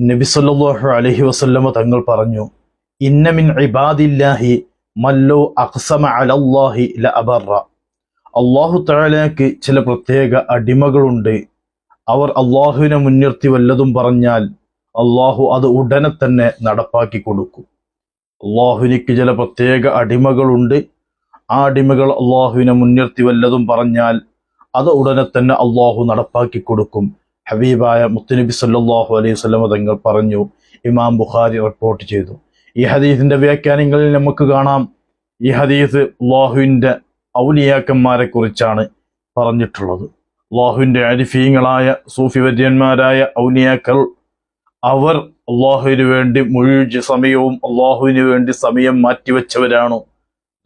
നബി സല്ലല്ലാഹു അലൈഹി വസല്ലമ തങ്ങൾ പറഞ്ഞു, ഇന്ന മിൻ ഇബാദില്ലാഹി മല്ലു അഖ്സമ അലല്ലാഹി ലഅബറ. അല്ലാഹു തആലയ്ക്ക് ചില പ്രത്യേക അടിമകളുണ്ട്. അവർ അള്ളാഹുവിനെ മുൻനിർത്തി വല്ലതും പറഞ്ഞാൽ അള്ളാഹു അത് ഉടനെ തന്നെ നടപ്പാക്കി കൊടുക്കും. അള്ളാഹുവിനിക്ക് ചില പ്രത്യേക അടിമകളുണ്ട്. ആ അടിമകൾ അള്ളാഹുവിനെ മുൻനിർത്തി വല്ലതും പറഞ്ഞാൽ അത് ഉടനെ തന്നെ അള്ളാഹു നടപ്പാക്കി കൊടുക്കും. ഹബീബായ മുത്തുനബി സല്ലല്ലാഹു അലൈഹി വസല്ലം തങ്ങൾ പറഞ്ഞു. ഇമാം ബുഖാരി റിപ്പോർട്ട് ചെയ്തു. ഈ ഹദീസിന്റെ വ്യാഖ്യാനങ്ങളിൽ നമുക്ക് കാണാം, ഈ ഹദീസ് അള്ളാഹുവിൻ്റെ ഔലിയാക്കന്മാരെ കുറിച്ചാണ് പറഞ്ഞിട്ടുള്ളത്. അള്ളാഹുവിൻ്റെ അരിഫീങ്ങളായ സൂഫി വര്യന്മാരായ ഔലിയാക്കൾ, അവർ അള്ളാഹുവിന് വേണ്ടി മുഴുവൻ സമയവും അള്ളാഹുവിന് വേണ്ടി സമയം മാറ്റിവെച്ചവരാണ്.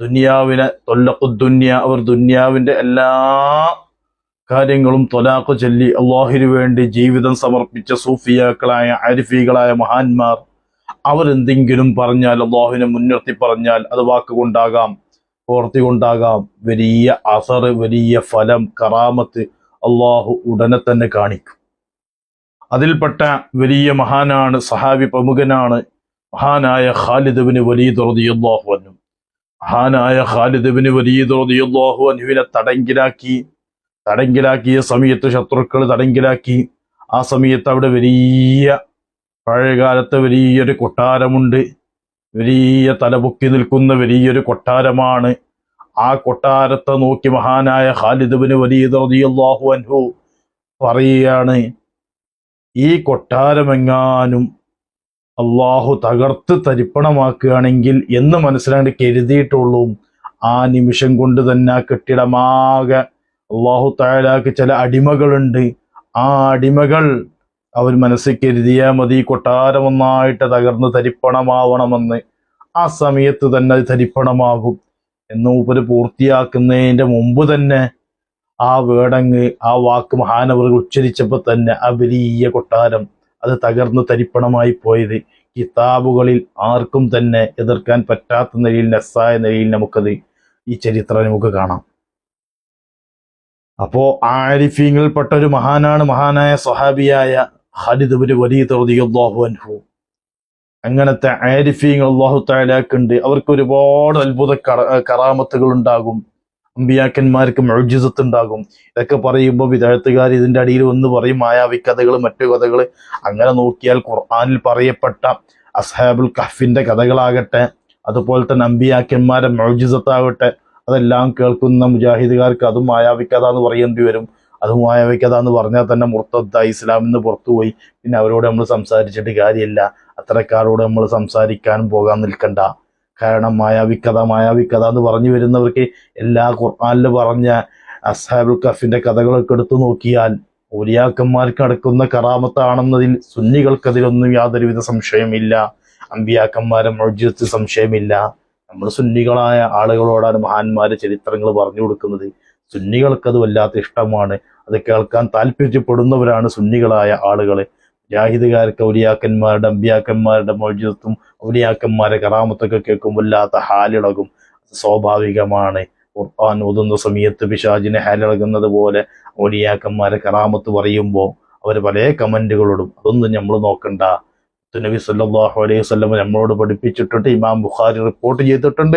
ദുനിയാവിനെ തൊല്ലഖുദ്ദുന്യ, അവർ ദുനിയാവിൻ്റെ എല്ലാ കാര്യങ്ങളും തൊലാഖ് ചൊല്ലി അള്ളാഹുവിന് വേണ്ടി ജീവിതം സമർപ്പിച്ച സൂഫിയാക്കളായ അരിഫികളായ മഹാന്മാർ, അവരെന്തെങ്കിലും പറഞ്ഞാൽ, അള്ളാഹുവിനെ മുൻനിർത്തി പറഞ്ഞാൽ, അത് വാക്കുകൊണ്ടാകാം പ്രവൃത്തി കൊണ്ടാകാം, വലിയ അസർ, വലിയ ഫലം, കറാമത്ത് അള്ളാഹു ഉടനെ തന്നെ കാണിക്കും. അതിൽപ്പെട്ട വലിയ മഹാനാണ്, സഹാബി പ്രമുഖനാണ് മഹാനായ ഖാലിദ് ഇബ്നു വലീദ് റളിയല്ലാഹു അൻഹു. മഹാനായ ഖാലിദ് ഇബ്നു വലീദ് റളിയല്ലാഹു അൻഹുവിനെ തടങ്കിലാക്കിയ സമയത്ത്, ശത്രുക്കൾ തടങ്കിലാക്കി. ആ സമയത്ത് അവിടെ വലിയ, പഴയകാലത്തെ വലിയൊരു കൊട്ടാരമുണ്ട്. വലിയ തലപൊക്കി നിൽക്കുന്ന വലിയൊരു കൊട്ടാരമാണ്. ആ കൊട്ടാരത്തെ നോക്കി മഹാനായ ഖാലിദ് ഇബ്നു വലീദ് റളിയല്ലാഹു അൻഹു പറയുകയാണ്, ഈ കൊട്ടാരമെങ്ങാനും അള്ളാഹു തകർത്ത് തരിപ്പണമാക്കുകയാണെങ്കിൽ എന്ന് മനസ്സിലാണ്ട് കരുതിയിട്ടുള്ളൂ. ആ നിമിഷം കൊണ്ട് തന്നെ ആ കെട്ടിടമാകെ അള്ളാഹു തആലക്ക് ചില അടിമകളുണ്ട്. ആ അടിമകൾ അവർ മനസ്സിൽ കരുതിയാൽ മതി, കൊട്ടാരം ഒന്നായിട്ട് തകർന്ന് തരിപ്പണമാവണമെന്ന്. ആ സമയത്ത് തന്നെ അത് തരിപ്പണമാകും എന്ന് മൂപ്പര് പൂർത്തിയാക്കുന്നതിൻ്റെ മുമ്പ് തന്നെ ആ വേടങ്ങ്, ആ വാക്ക് മഹാനവറുകൾ ഉച്ചരിച്ചപ്പോൾ തന്നെ ആ വലിയ കൊട്ടാരം അത് തകർന്ന് തരിപ്പണമായി പോയത് കിതാബുകളിൽ ആർക്കും തന്നെ എതിർക്കാൻ പറ്റാത്ത നിലയിൽ, നസ്സായ നിലയിൽ നമുക്കത് ഈ ചരിത്രം നമുക്ക് കാണാം. അപ്പോ ആരിഫീങ്ങളിൽപ്പെട്ട ഒരു മഹാനാണ് മഹാനായ സ്വഹാബിയായ ഖാലിദ് ഇബ്നു വലീദ് റളിയല്ലാഹു അൻഹു. അങ്ങനത്തെ ആരിഫീങ്ങൾ അല്ലാഹു തആലക്കുണ്ട്. അവർക്ക് ഒരുപാട് അത്ഭുത കറാമത്തുകൾ ഉണ്ടാകും. അമ്പിയാക്കന്മാർക്ക് മുഅ്ജിസത്ത് ഉണ്ടാകും. ഇതൊക്കെ പറയുമ്പോൾ വിദഗ്ധക്കാർ ഇതിൻ്റെ അടിയിൽ ഒന്ന് പറയും മായാവി കഥകൾ, മറ്റു കഥകൾ. അങ്ങനെ നോക്കിയാൽ ഖുർആനിൽ പറയപ്പെട്ട അസ്ഹാബുൽ കഹ്ഫിന്റെ കഥകളാകട്ടെ, അതുപോലെ തന്നെ അമ്പിയാക്കന്മാരെ മുഅ്ജിസത്താകട്ടെ, അതെല്ലാം കേൾക്കുന്ന മുജാഹിദുകാർക്ക് അതും മായാവി കഥ എന്ന് പറയേണ്ടി വരും. അതും മായാവി കഥ എന്ന് പറഞ്ഞാൽ തന്നെ മുർത്തദ്ദായി, ഇസ്ലാമിൽ നിന്ന് പുറത്തുപോയി. പിന്നെ അവരോട് നമ്മൾ സംസാരിച്ചിട്ട് കാര്യമില്ല. അത്തരക്കാരോട് നമ്മൾ സംസാരിക്കാനും പോകാൻ നിൽക്കണ്ട. കാരണം മായാവി കഥ എന്ന് പറഞ്ഞു വരുന്നവർക്ക് എല്ലാ ഖുർആനിൽ പറഞ്ഞ അസ്ഹാബുൽ കഹ്ഫിന്റെ കഥകളൊക്കെ എടുത്തു നോക്കിയാൽ ഔലിയാക്കന്മാർക്ക് നടക്കുന്ന കറാമത്താണെന്നതിൽ സുന്നികൾക്കതിലൊന്നും യാതൊരുവിധ സംശയമില്ല. അമ്പിയാക്കന്മാരെ മുഅ്ജിസത്ത് സംശയമില്ല. നമ്മൾ സുന്നികളായ ആളുകളോടാണ് മഹാന്മാരെ ചരിത്രങ്ങൾ പറഞ്ഞു കൊടുക്കുന്നത്. സുന്നികൾക്കത് വല്ലാത്ത ഇഷ്ടമാണ്. അത് കേൾക്കാൻ താല്പര്യപ്പെടുന്നവരാണ് സുന്നികളായ ആളുകൾ. മുജാഹിദുകാർക്ക് ഔലിയാക്കന്മാരുടെ, അമ്പിയാക്കന്മാരുടെ മുഅ്ജിസത്തും ഔലിയാക്കന്മാരെ കറാമത്തൊക്കെ കേൾക്കുമ്പോൾ വല്ലാത്ത ഹാലിളകും. സ്വാഭാവികമാണ്. ഖുർആൻ ഓതുന്ന സമയത്ത് പിശാചിനെ ഹാലിളകുന്നത് പോലെ ഔലിയാക്കന്മാരെ കറാമത്ത് പറയുമ്പോൾ അവർ പല കമന്റുകളോടും. അതൊന്നും നമ്മൾ നോക്കണ്ട. നബി സല്ലല്ലാഹു അലൈഹി വസല്ലം നമ്മളോട് പഠിപ്പിച്ചിട്ടുണ്ട്. ഇമാം ബുഖാരി റിപ്പോർട്ട് ചെയ്തിട്ടുണ്ട്,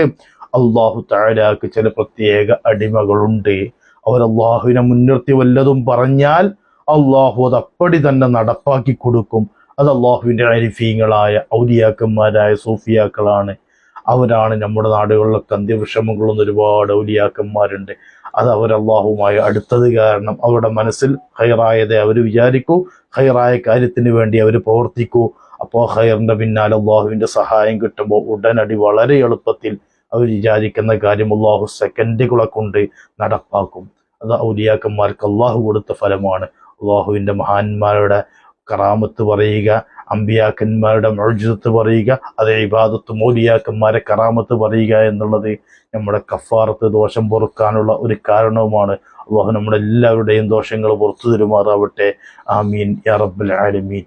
അല്ലാഹു തആലക്ക് ചില പ്രത്യേക അടിമകളുണ്ട്. അവർ അള്ളാഹുവിനെ മുൻനിർത്തി വല്ലതും പറഞ്ഞാൽ അള്ളാഹു അത് അപ്പടി തന്നെ നടപ്പാക്കി കൊടുക്കും. അത് അള്ളാഹുവിൻ്റെ അരിഫീങ്ങളായ ഔലിയാക്കന്മാരായ സൂഫിയാക്കളാണ്. അവരാണ് നമ്മുടെ നാടുകളിലൊക്കെ അന്ത്യവിഷമം കൊള്ളുന്ന ഒരുപാട് ഔലിയാക്കന്മാരുണ്ട്. അത് അവർ അള്ളാഹുവുമായി അടുത്തത് കാരണം അവരുടെ മനസ്സിൽ ഖൈറായതേ അവർ വിചാരിക്കൂ, ഖൈറായ കാര്യത്തിന് വേണ്ടി അവർ പ്രവർത്തിക്കൂ. അപ്പോൾ ഖൈറിൻ്റെ പിന്നാലെ അള്ളാഹുവിൻ്റെ സഹായം കിട്ടുമ്പോൾ ഉടനടി വളരെ എളുപ്പത്തിൽ അവർ വിചാരിക്കുന്ന കാര്യം അള്ളാഹു സെക്കൻഡുകളെ കൊണ്ട് നടപ്പാക്കും. അത് ഔലിയാക്കന്മാർക്ക് അള്ളാഹു കൊടുത്ത ഫലമാണ്. അള്ളാഹുവിൻ്റെ മഹാന്മാരുടെ കറാമത്ത് പറയുക, അമ്പിയാക്കന്മാരുടെ മുഅ്ജിസത്ത് പറയുക, അതേ ഇബാദത്ത് ഔലിയാക്കന്മാരെ കറാമത്ത് പറയുക എന്നുള്ളത് നമ്മുടെ കഫാറത്ത്, ദോഷം പൊറുക്കാനുള്ള ഒരു കാരണവുമാണ്. അള്ളാഹു നമ്മുടെ എല്ലാവരുടെയും ദോഷങ്ങൾ പുറത്തു തരുമാറാവട്ടെ. ആമീൻ യാ റബ്ബൽ ആലമീൻ.